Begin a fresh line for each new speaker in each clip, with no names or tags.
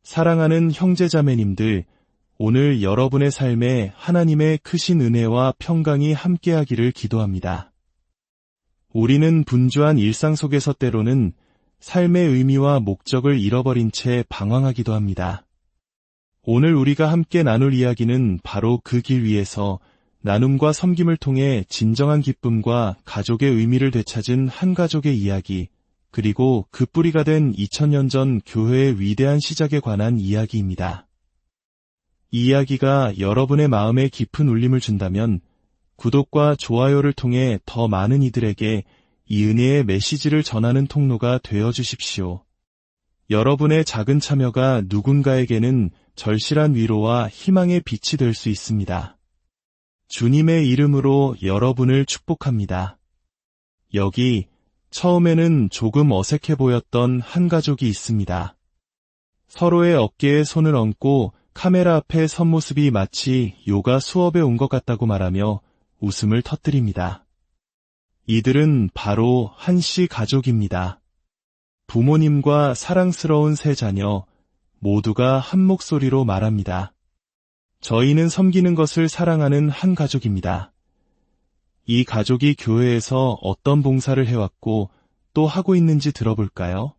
사랑하는 형제자매님들, 오늘 여러분의 삶에 하나님의 크신 은혜와 평강이 함께하기를 기도합니다. 우리는 분주한 일상 속에서 때로는 삶의 의미와 목적을 잃어버린 채 방황하기도 합니다. 오늘 우리가 함께 나눌 이야기는 바로 그 길 위에서 나눔과 섬김을 통해 진정한 기쁨과 가족의 의미를 되찾은 한 가족의 이야기, 그리고 그 뿌리가 된 2000년 전 교회의 위대한 시작에 관한 이야기입니다. 이 이야기가 여러분의 마음에 깊은 울림을 준다면 구독과 좋아요를 통해 더 많은 이들에게 이 은혜의 메시지를 전하는 통로가 되어 주십시오. 여러분의 작은 참여가 누군가에게는 절실한 위로와 희망의 빛이 될 수 있습니다. 주님의 이름으로 여러분을 축복합니다. 여기 처음에는 조금 어색해 보였던 한 가족이 있습니다. 서로의 어깨에 손을 얹고 카메라 앞에 선 모습이 마치 요가 수업에 온 것 같다고 말하며 웃음을 터뜨립니다. 이들은 바로 한씨 가족입니다. 부모님과 사랑스러운 세 자녀, 모두가 한 목소리로 말합니다. 저희는 섬기는 것을 사랑하는 한 가족입니다. 이 가족이 교회에서 어떤 봉사를 해왔고 또 하고 있는지 들어볼까요?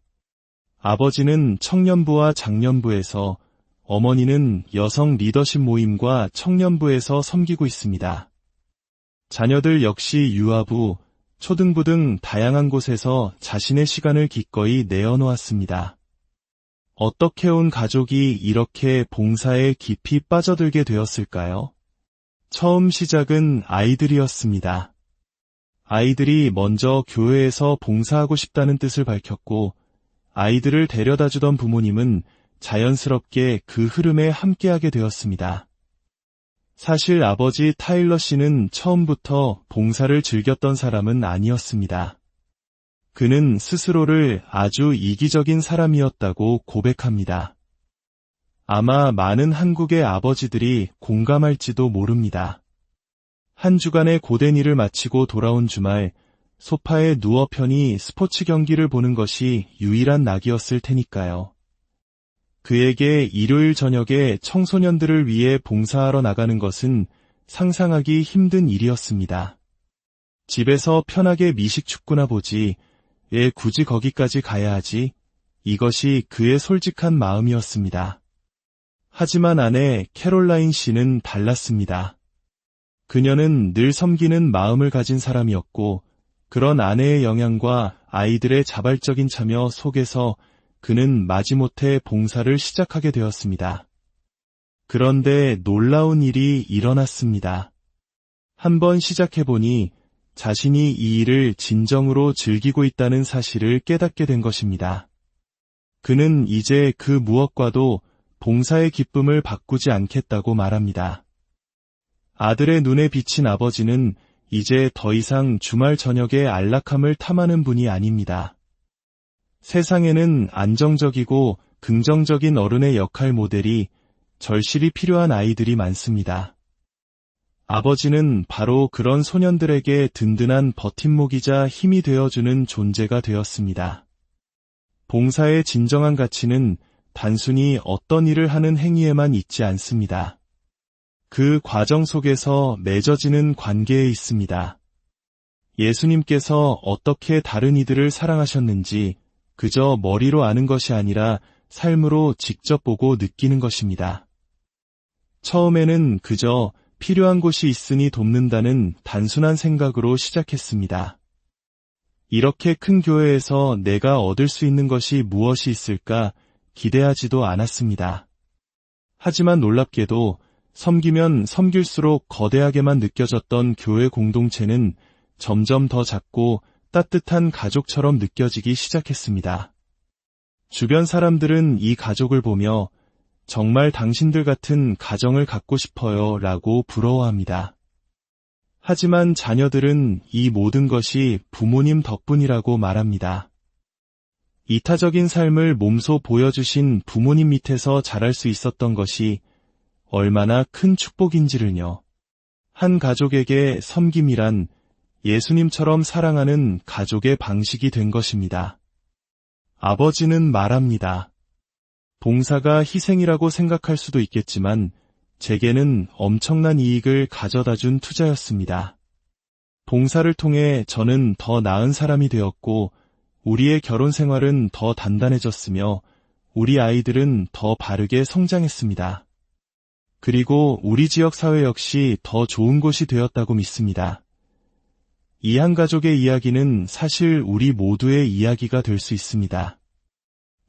아버지는 청년부와 장년부에서, 어머니는 여성 리더십 모임과 청년부에서 섬기고 있습니다. 자녀들 역시 유아부, 초등부 등 다양한 곳에서 자신의 시간을 기꺼이 내어놓았습니다. 어떻게 온 가족이 이렇게 봉사에 깊이 빠져들게 되었을까요? 처음 시작은 아이들이었습니다. 아이들이 먼저 교회에서 봉사하고 싶다는 뜻을 밝혔고, 아이들을 데려다주던 부모님은 자연스럽게 그 흐름에 함께하게 되었습니다. 사실 아버지 타일러 씨는 처음부터 봉사를 즐겼던 사람은 아니었습니다. 그는 스스로를 아주 이기적인 사람이었다고 고백합니다. 아마 많은 한국의 아버지들이 공감할지도 모릅니다. 한 주간의 고된 일을 마치고 돌아온 주말, 소파에 누워 편히 스포츠 경기를 보는 것이 유일한 낙이었을 테니까요. 그에게 일요일 저녁에 청소년들을 위해 봉사하러 나가는 것은 상상하기 힘든 일이었습니다. 집에서 편하게 미식축구나 보지, 왜 굳이 거기까지 가야 하지? 이것이 그의 솔직한 마음이었습니다. 하지만 아내 캐롤라인 씨는 달랐습니다. 그녀는 늘 섬기는 마음을 가진 사람이었고, 그런 아내의 영향과 아이들의 자발적인 참여 속에서 그는 마지못해 봉사를 시작하게 되었습니다. 그런데 놀라운 일이 일어났습니다. 한번 시작해보니 자신이 이 일을 진정으로 즐기고 있다는 사실을 깨닫게 된 것입니다. 그는 이제 그 무엇과도 봉사의 기쁨을 바꾸지 않겠다고 말합니다. 아들의 눈에 비친 아버지는 이제 더 이상 주말 저녁에 안락함을 탐하는 분이 아닙니다. 세상에는 안정적이고 긍정적인 어른의 역할 모델이 절실히 필요한 아이들이 많습니다. 아버지는 바로 그런 소년들에게 든든한 버팀목이자 힘이 되어주는 존재가 되었습니다. 봉사의 진정한 가치는 단순히 어떤 일을 하는 행위에만 있지 않습니다. 그 과정 속에서 맺어지는 관계에 있습니다. 예수님께서 어떻게 다른 이들을 사랑하셨는지 그저 머리로 아는 것이 아니라 삶으로 직접 보고 느끼는 것입니다. 처음에는 그저 필요한 곳이 있으니 돕는다는 단순한 생각으로 시작했습니다. 이렇게 큰 교회에서 내가 얻을 수 있는 것이 무엇이 있을까 기대하지도 않았습니다. 하지만 놀랍게도 섬기면 섬길수록 거대하게만 느껴졌던 교회 공동체는 점점 더 작고 따뜻한 가족처럼 느껴지기 시작했습니다. 주변 사람들은 이 가족을 보며 정말 당신들 같은 가정을 갖고 싶어요 라고 부러워합니다. 하지만 자녀들은 이 모든 것이 부모님 덕분이라고 말합니다. 이타적인 삶을 몸소 보여주신 부모님 밑에서 자랄 수 있었던 것이 얼마나 큰 축복인지를요. 한 가족에게 섬김이란 예수님처럼 사랑하는 가족의 방식이 된 것입니다. 아버지는 말합니다. 봉사가 희생이라고 생각할 수도 있겠지만 제게는 엄청난 이익을 가져다준 투자였습니다. 봉사를 통해 저는 더 나은 사람이 되었고 우리의 결혼 생활은 더 단단해졌으며 우리 아이들은 더 바르게 성장했습니다. 그리고 우리 지역 사회 역시 더 좋은 곳이 되었다고 믿습니다. 이 한 가족의 이야기는 사실 우리 모두의 이야기가 될 수 있습니다.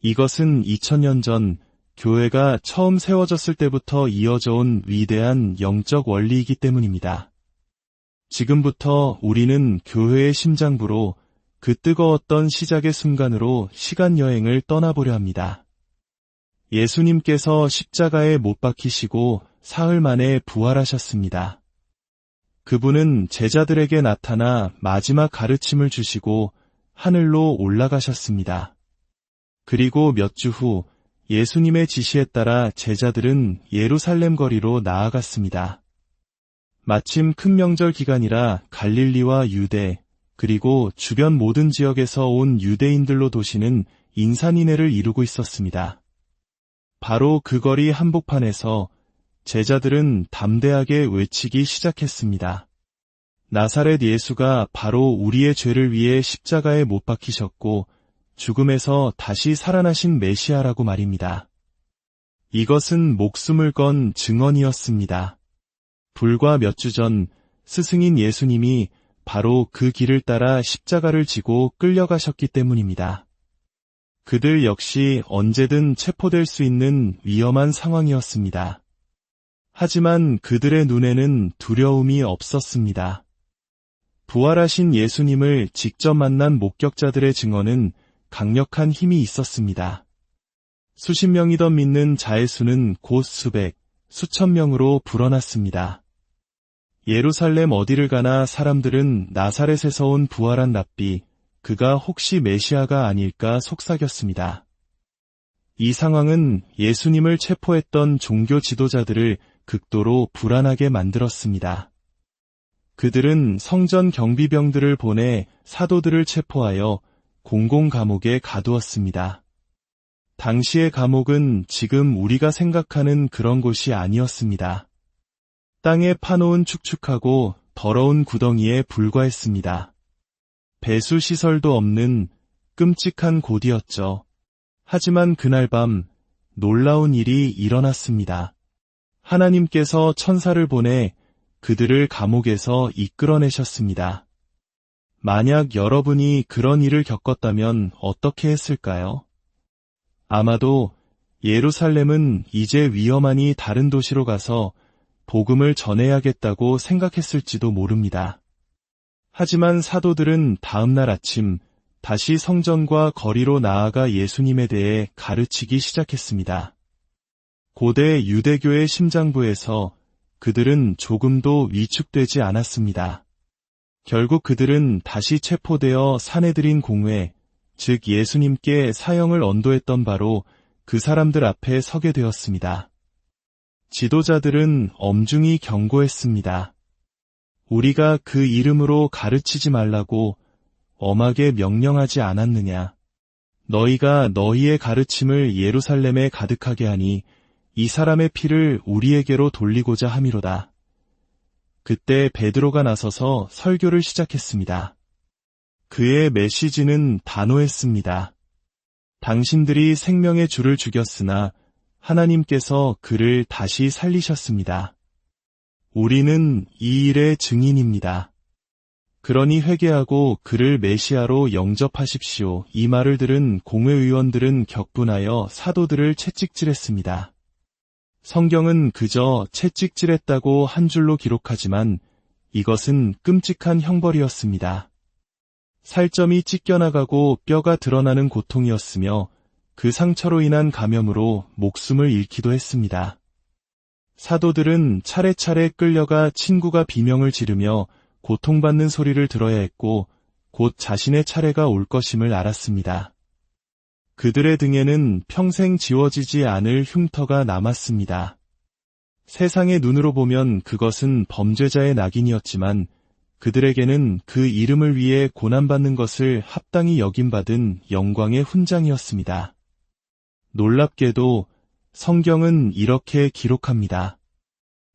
이것은 2000년 전 교회가 처음 세워졌을 때부터 이어져 온 위대한 영적 원리이기 때문입니다. 지금부터 우리는 교회의 심장부로 그 뜨거웠던 시작의 순간으로 시간여행을 떠나보려 합니다. 예수님께서 십자가에 못 박히시고 사흘 만에 부활하셨습니다. 그분은 제자들에게 나타나 마지막 가르침을 주시고 하늘로 올라가셨습니다. 그리고 몇 주 후 예수님의 지시에 따라 제자들은 예루살렘 거리로 나아갔습니다. 마침 큰 명절 기간이라 갈릴리와 유대, 그리고 주변 모든 지역에서 온 유대인들로 도시는 인산인해를 이루고 있었습니다. 바로 그 거리 한복판에서 제자들은 담대하게 외치기 시작했습니다. 나사렛 예수가 바로 우리의 죄를 위해 십자가에 못 박히셨고 죽음에서 다시 살아나신 메시아라고 말입니다. 이것은 목숨을 건 증언이었습니다. 불과 몇 주 전 스승인 예수님이 바로 그 길을 따라 십자가를 지고 끌려가셨기 때문입니다. 그들 역시 언제든 체포될 수 있는 위험한 상황이었습니다. 하지만 그들의 눈에는 두려움이 없었습니다. 부활하신 예수님을 직접 만난 목격자들의 증언은 강력한 힘이 있었습니다. 수십 명이던 믿는 자의 수는 곧 수백, 수천 명으로 불어났습니다. 예루살렘 어디를 가나 사람들은 나사렛에서 온 부활한 랍비, 그가 혹시 메시아가 아닐까 속삭였습니다. 이 상황은 예수님을 체포했던 종교 지도자들을 극도로 불안하게 만들었습니다. 그들은 성전 경비병들을 보내 사도들을 체포하여 공공 감옥에 가두었습니다. 당시의 감옥은 지금 우리가 생각하는 그런 곳이 아니었습니다. 땅에 파놓은 축축하고 더러운 구덩이에 불과했습니다. 배수 시설도 없는 끔찍한 곳이었죠. 하지만 그날 밤 놀라운 일이 일어났습니다. 하나님께서 천사를 보내 그들을 감옥에서 이끌어내셨습니다. 만약 여러분이 그런 일을 겪었다면 어떻게 했을까요? 아마도 예루살렘은 이제 위험하니 다른 도시로 가서 복음을 전해야겠다고 생각했을지도 모릅니다. 하지만 사도들은 다음날 아침 다시 성전과 거리로 나아가 예수님에 대해 가르치기 시작했습니다. 고대 유대교의 심장부에서 그들은 조금도 위축되지 않았습니다. 결국 그들은 다시 체포되어 사내들인 공회, 즉 예수님께 사형을 언도했던 바로 그 사람들 앞에 서게 되었습니다. 지도자들은 엄중히 경고했습니다. 우리가 그 이름으로 가르치지 말라고 엄하게 명령하지 않았느냐. 너희가 너희의 가르침을 예루살렘에 가득하게 하니 이 사람의 피를 우리에게로 돌리고자 함이로다. 그때 베드로가 나서서 설교를 시작했습니다. 그의 메시지는 단호했습니다. 당신들이 생명의 주를 죽였으나 하나님께서 그를 다시 살리셨습니다. 우리는 이 일의 증인입니다. 그러니 회개하고 그를 메시아로 영접하십시오. 이 말을 들은 공회의원들은 격분하여 사도들을 채찍질했습니다. 성경은 그저 채찍질했다고 한 줄로 기록하지만 이것은 끔찍한 형벌이었습니다. 살점이 찢겨나가고 뼈가 드러나는 고통이었으며 그 상처로 인한 감염으로 목숨을 잃기도 했습니다. 사도들은 차례차례 끌려가 친구가 비명을 지르며 고통받는 소리를 들어야 했고 곧 자신의 차례가 올 것임을 알았습니다. 그들의 등에는 평생 지워지지 않을 흉터가 남았습니다. 세상의 눈으로 보면 그것은 범죄자의 낙인이었지만 그들에게는 그 이름을 위해 고난받는 것을 합당히 여김받은 영광의 훈장이었습니다. 놀랍게도 성경은 이렇게 기록합니다.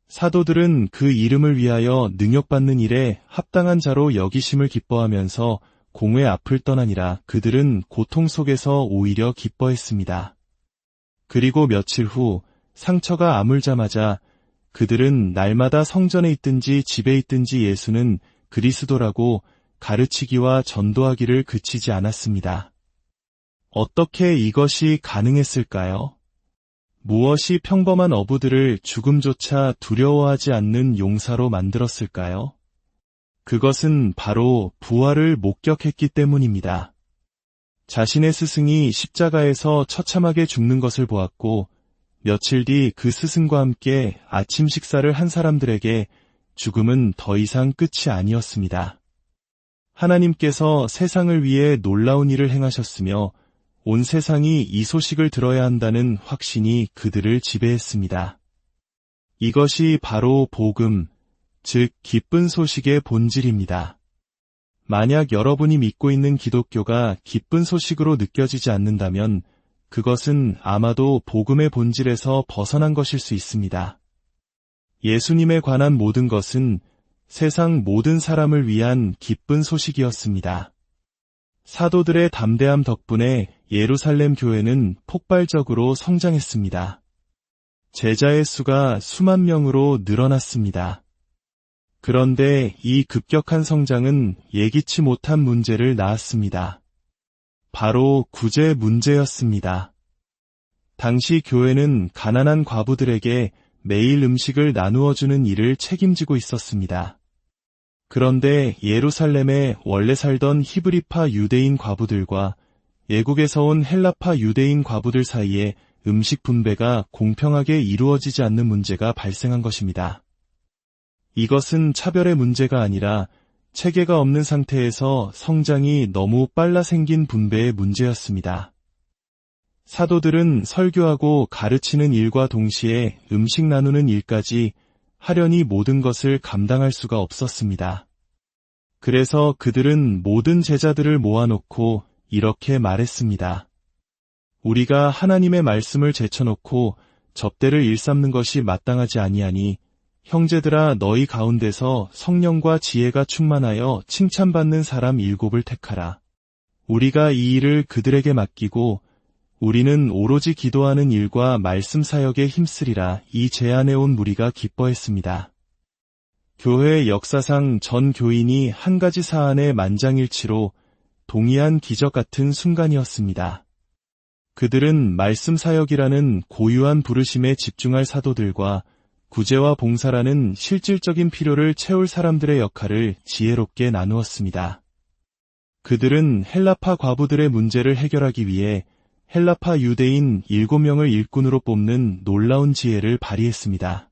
사도들은 그 이름을 위하여 능욕받는 일에 합당한 자로 여기심을 기뻐하면서 공회 앞을 떠나니라. 그들은 고통 속에서 오히려 기뻐했습니다. 그리고 며칠 후 상처가 아물자마자 그들은 날마다 성전에 있든지 집에 있든지 예수는 그리스도라고 가르치기와 전도하기를 그치지 않았습니다. 어떻게 이것이 가능했을까요? 무엇이 평범한 어부들을 죽음조차 두려워하지 않는 용사로 만들었을까요? 그것은 바로 부활을 목격했기 때문입니다. 자신의 스승이 십자가에서 처참하게 죽는 것을 보았고 며칠 뒤 그 스승과 함께 아침 식사를 한 사람들에게 죽음은 더 이상 끝이 아니었습니다. 하나님께서 세상을 위해 놀라운 일을 행하셨으며 온 세상이 이 소식을 들어야 한다는 확신이 그들을 지배했습니다. 이것이 바로 복음, 즉 기쁜 소식의 본질입니다. 만약 여러분이 믿고 있는 기독교가 기쁜 소식으로 느껴지지 않는다면 그것은 아마도 복음의 본질에서 벗어난 것일 수 있습니다. 예수님에 관한 모든 것은 세상 모든 사람을 위한 기쁜 소식이었습니다. 사도들의 담대함 덕분에 예루살렘 교회는 폭발적으로 성장했습니다. 제자의 수가 수만 명으로 늘어났습니다. 그런데 이 급격한 성장은 예기치 못한 문제를 낳았습니다. 바로 구제 문제였습니다. 당시 교회는 가난한 과부들에게 매일 음식을 나누어 주는 일을 책임지고 있었습니다. 그런데 예루살렘에 원래 살던 히브리파 유대인 과부들과 외국에서 온 헬라파 유대인 과부들 사이에 음식 분배가 공평하게 이루어지지 않는 문제가 발생한 것입니다. 이것은 차별의 문제가 아니라 체계가 없는 상태에서 성장이 너무 빨라 생긴 분배의 문제였습니다. 사도들은 설교하고 가르치는 일과 동시에 음식 나누는 일까지 하려니 모든 것을 감당할 수가 없었습니다. 그래서 그들은 모든 제자들을 모아놓고 이렇게 말했습니다. 우리가 하나님의 말씀을 제쳐놓고 접대를 일삼는 것이 마땅하지 아니하니 형제들아 너희 가운데서 성령과 지혜가 충만하여 칭찬받는 사람 7을 택하라. 우리가 이 일을 그들에게 맡기고 우리는 오로지 기도하는 일과 말씀 사역에 힘쓰리라. 이 제안에 온 무리가 기뻐했습니다. 교회의 역사상 전 교인이 한 가지 사안에 만장일치로 동의한 기적 같은 순간이었습니다. 그들은 말씀 사역이라는 고유한 부르심에 집중할 사도들과 구제와 봉사라는 실질적인 필요를 채울 사람들의 역할을 지혜롭게 나누었습니다. 그들은 헬라파 과부들의 문제를 해결하기 위해 헬라파 유대인 7명을 일꾼으로 뽑는 놀라운 지혜를 발휘했습니다.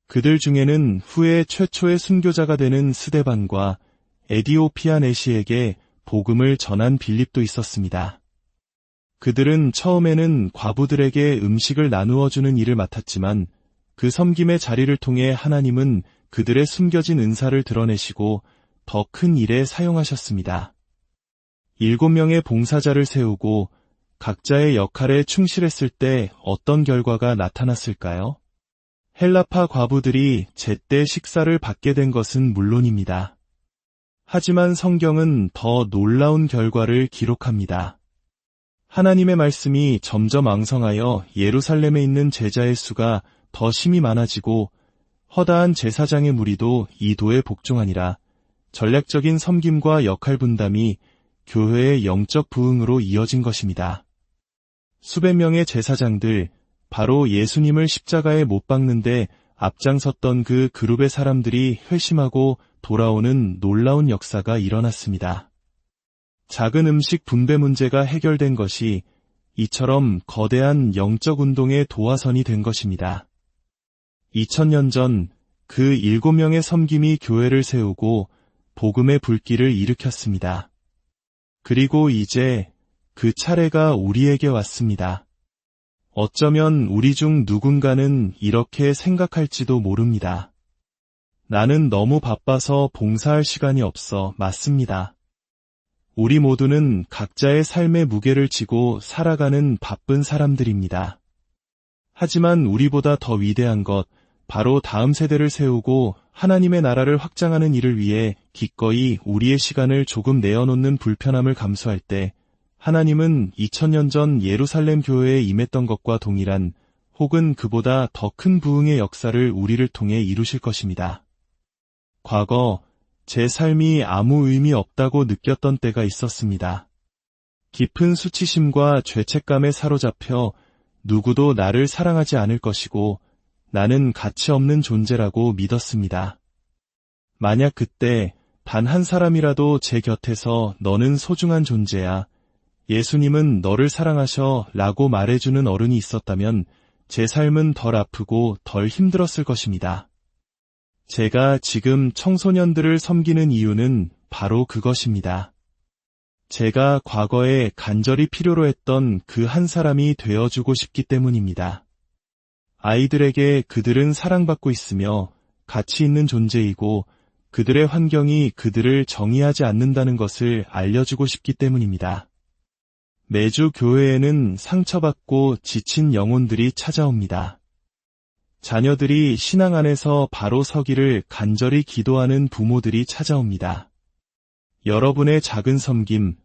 그들 중에는 후에 최초의 순교자가 되는 스데반과 에디오피아 내시에게 복음을 전한 빌립도 있었습니다. 그들은 처음에는 과부들에게 음식을 나누어 주는 일을 맡았지만 그 섬김의 자리를 통해 하나님은 그들의 숨겨진 은사를 드러내시고 더 큰 일에 사용하셨습니다. 7명의 봉사자를 세우고 각자의 역할에 충실했을 때 어떤 결과가 나타났을까요? 헬라파 과부들이 제때 식사를 받게 된 것은 물론입니다. 하지만 성경은 더 놀라운 결과를 기록합니다. 하나님의 말씀이 점점 왕성하여 예루살렘에 있는 제자의 수가 더 심히 많아지고 허다한 제사장의 무리도 이 도에 복종하니라. 전략적인 섬김과 역할 분담이 교회의 영적 부흥으로 이어진 것입니다. 수백 명의 제사장들, 바로 예수님을 십자가에 못 박는데 앞장섰던 그 그룹의 사람들이 회심하고 돌아오는 놀라운 역사가 일어났습니다. 작은 음식 분배 문제가 해결된 것이 이처럼 거대한 영적 운동의 도화선이 된 것입니다. 2000년 전 그 7명의 섬김이 교회를 세우고 복음의 불길을 일으켰습니다. 그리고 이제 그 차례가 우리에게 왔습니다. 어쩌면 우리 중 누군가는 이렇게 생각할지도 모릅니다. 나는 너무 바빠서 봉사할 시간이 없어. 맞습니다. 우리 모두는 각자의 삶의 무게를 지고 살아가는 바쁜 사람들입니다. 하지만 우리보다 더 위대한 것, 바로 다음 세대를 세우고 하나님의 나라를 확장하는 일을 위해 기꺼이 우리의 시간을 조금 내어놓는 불편함을 감수할 때 하나님은 2000년 전 예루살렘 교회에 임했던 것과 동일한 혹은 그보다 더 큰 부흥의 역사를 우리를 통해 이루실 것입니다. 과거 제 삶이 아무 의미 없다고 느꼈던 때가 있었습니다. 깊은 수치심과 죄책감에 사로잡혀 누구도 나를 사랑하지 않을 것이고 나는 가치 없는 존재라고 믿었습니다. 만약 그때 단 한 사람이라도 제 곁에서 너는 소중한 존재야, 예수님은 너를 사랑하셔 라고 말해주는 어른이 있었다면 제 삶은 덜 아프고 덜 힘들었을 것입니다. 제가 지금 청소년들을 섬기는 이유는 바로 그것입니다. 제가 과거에 간절히 필요로 했던 그 한 사람이 되어주고 싶기 때문입니다. 아이들에게 그들은 사랑받고 있으며 가치 있는 존재이고 그들의 환경이 그들을 정의하지 않는다는 것을 알려주고 싶기 때문입니다. 매주 교회에는 상처받고 지친 영혼들이 찾아옵니다. 자녀들이 신앙 안에서 바로 서기를 간절히 기도하는 부모들이 찾아옵니다. 여러분의 작은 섬김,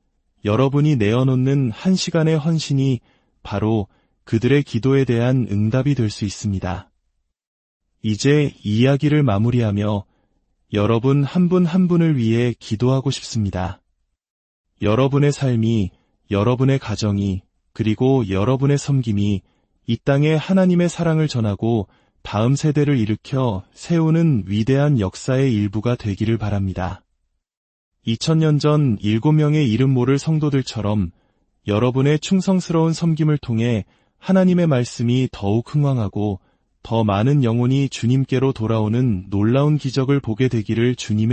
여러분이 내어놓는 한 시간의 헌신이 바로 그들의 기도에 대한 응답이 될 수 있습니다. 이제 이야기를 마무리하며 여러분 한 분 한 분을 위해 기도하고 싶습니다. 여러분의 삶이, 여러분의 가정이, 그리고 여러분의 섬김이 이 땅에 하나님의 사랑을 전하고 다음 세대를 일으켜 세우는 위대한 역사의 일부가 되기를 바랍니다. 2000년 전 7명의 이름 모를 성도들처럼 여러분의 충성스러운 섬김을 통해 하나님의 말씀이 더욱 흥왕하고 더 많은 영혼이 주님께로 돌아오는 놀라운 기적을 보게 되기를 주님의